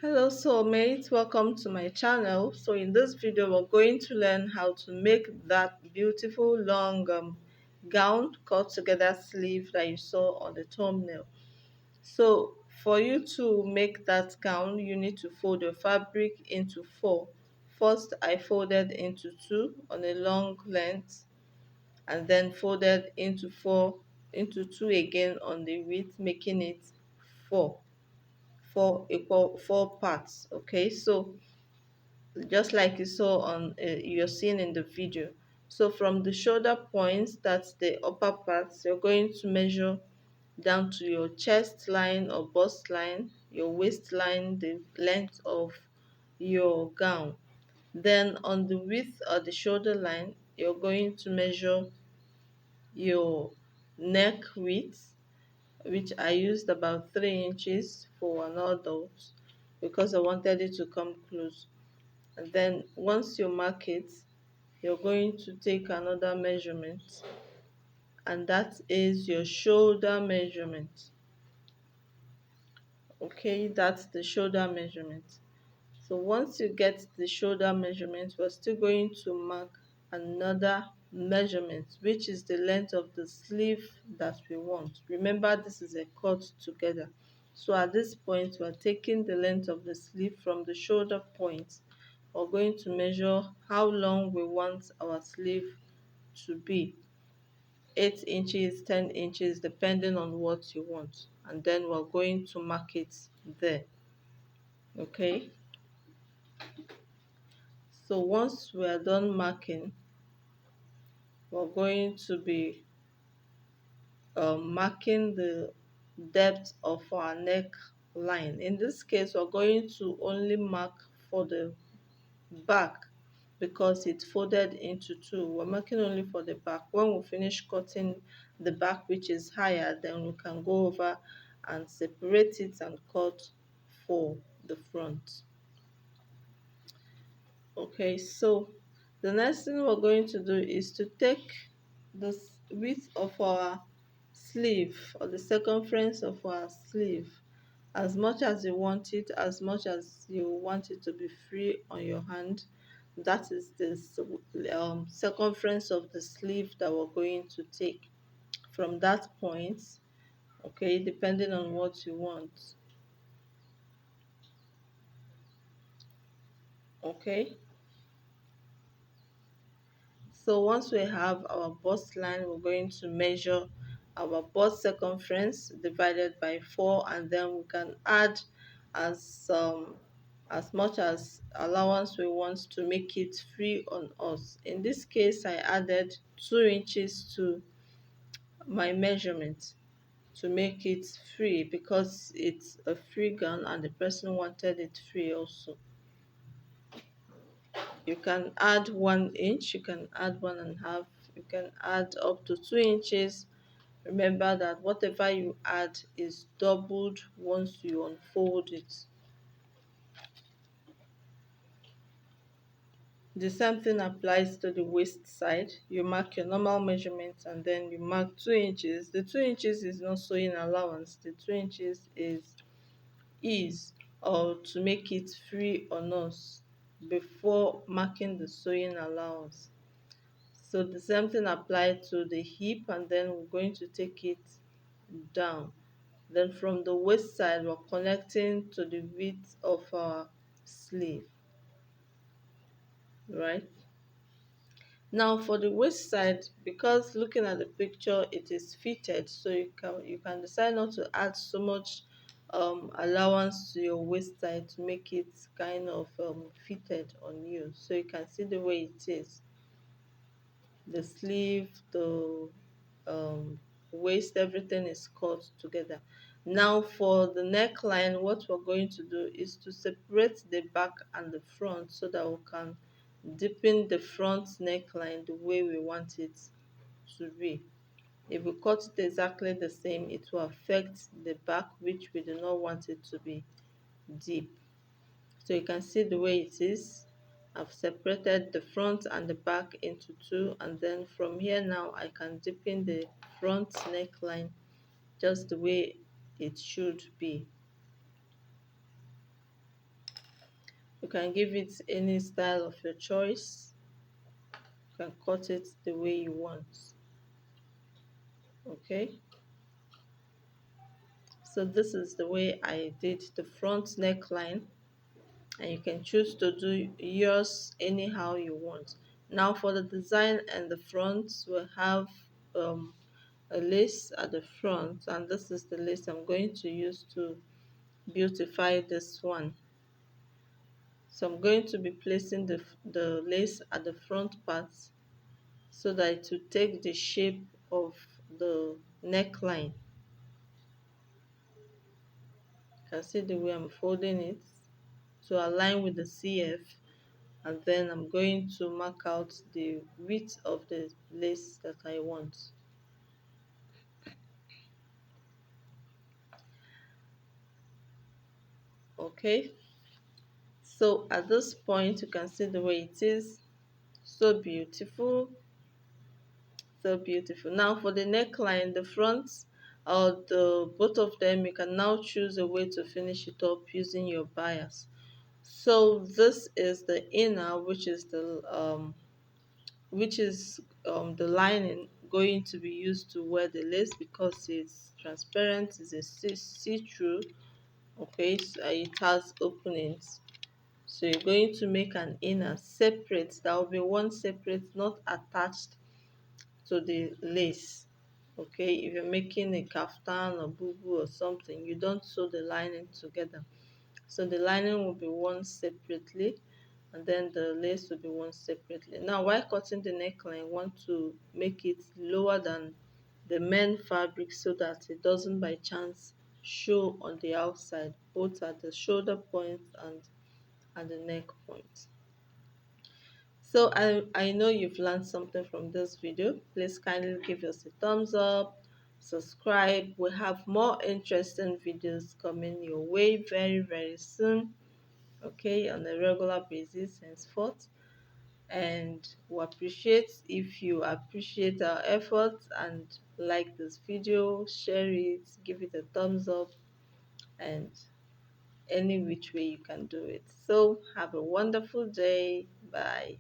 Hello soulmates, welcome to my channel. So in this video we're going to learn how to make that beautiful long gown cut together sleeve that you saw on the thumbnail. So for you to make that gown, you need to fold your fabric into four. First I folded into two on a long length, and then folded into two again on the width, making it four four parts. Okay, so just like you saw on you're seeing in the video. So from the shoulder points, that's the upper parts, you're going to measure down to your chest line or bust line, your waistline, the length of your gown. Then on the width or the shoulder line, you're going to measure your neck width, which I used about 3 inches for an adult because I wanted it to come close. And then once you mark it, you're going to take another measurement, and that is your shoulder measurement. Okay, that's the shoulder measurement. So once you get the shoulder measurement, we're still going to mark another measurement, which is the length of the sleeve that we want. Remember, this is a cut together. So at this point, we're taking the length of the sleeve from the shoulder point. We're going to measure how long we want our sleeve to be. 8 inches, 10 inches, depending on what you want. And then we're going to mark it there. Okay. So once we are done marking, we're going to be marking the depth of our neck line. In this case, we're going to only mark for the back because it's folded into two. We're marking only for the back. When we finish cutting the back, which is higher, then we can go over and separate it and cut for the front. Okay, so the next thing we're going to do is to take the width of our sleeve, or the circumference of our sleeve, as much as you want it, as much as you want it to be free on your hand. That is the circumference of the sleeve that we're going to take from that point. Okay, depending on what you want. Okay, so once we have our bust line, we're going to measure our bust circumference divided by 4, and then we can add as as much as allowance we want to make it free on us. In this case, I added 2 inches to my measurement to make it free because it's a free gown and the person wanted it free also. You can add 1 inch, you can add 1.5, you can add up to 2 inches. Remember that whatever you add is doubled once you unfold it. The same thing applies to the waist side. You mark your normal measurement and then you mark 2 inches. The 2 inches is not sewing allowance. The 2 inches is or to make it free on us before marking the sewing allowance. So the same thing applies to the hip, and then we're going to take it down. Then from the waist side, we're connecting to the width of our sleeve, right? Now for the waist side, because looking at the picture, it is fitted, so you can decide not to add so much allowance to your waist side to make it kind of fitted on you, so you can see the way it is. The sleeve, the waist, everything is cut together. Now for the neckline, what we're going to do is to separate the back and the front so that we can deepen the front neckline the way we want it to be. If we cut it exactly the same, it will affect the back, which we do not want it to be deep. So you can see the way it is. I've separated the front and the back into two, and then from here now I can deepen the front neckline just the way it should be. You can give it any style of your choice. You can cut it the way you want. Okay, so this is the way I did the front neckline, and you can choose to do yours anyhow you want. Now for the design and the front, we'll have um, a lace at the front, and this is the lace I'm going to use to beautify this one. So I'm going to be placing the lace at the front part so that it will take the shape of the neckline. You can see the way I'm folding it to align with the CF, and then I'm going to mark out the width of the lace that I want. Okay, so at this point you can see the way it is. So beautiful, so beautiful. Now for the neckline, the front or the both of them, you can now choose a way to finish it up using your bias. So this is the inner, which is the lining going to be used to wear the lace, because it's transparent, it's a see-through. Okay, so it has openings. So you're going to make an inner separate. That will be one separate, not attached to the lace. Okay, if you're making a kaftan or bubu or something, you don't sew the lining together. So the lining will be worn separately, and then the lace will be worn separately. Now while cutting the neckline, I want to make it lower than the main fabric so that it doesn't by chance show on the outside, both at the shoulder point and at the neck point. So I know you've learned something from this video. Please kindly give us a thumbs up, subscribe. We have more interesting videos coming your way very, very soon. Okay, on a regular basis henceforth. And we appreciate if you appreciate our efforts and like this video, share it, give it a thumbs up, and any which way you can do it. So have a wonderful day. Bye.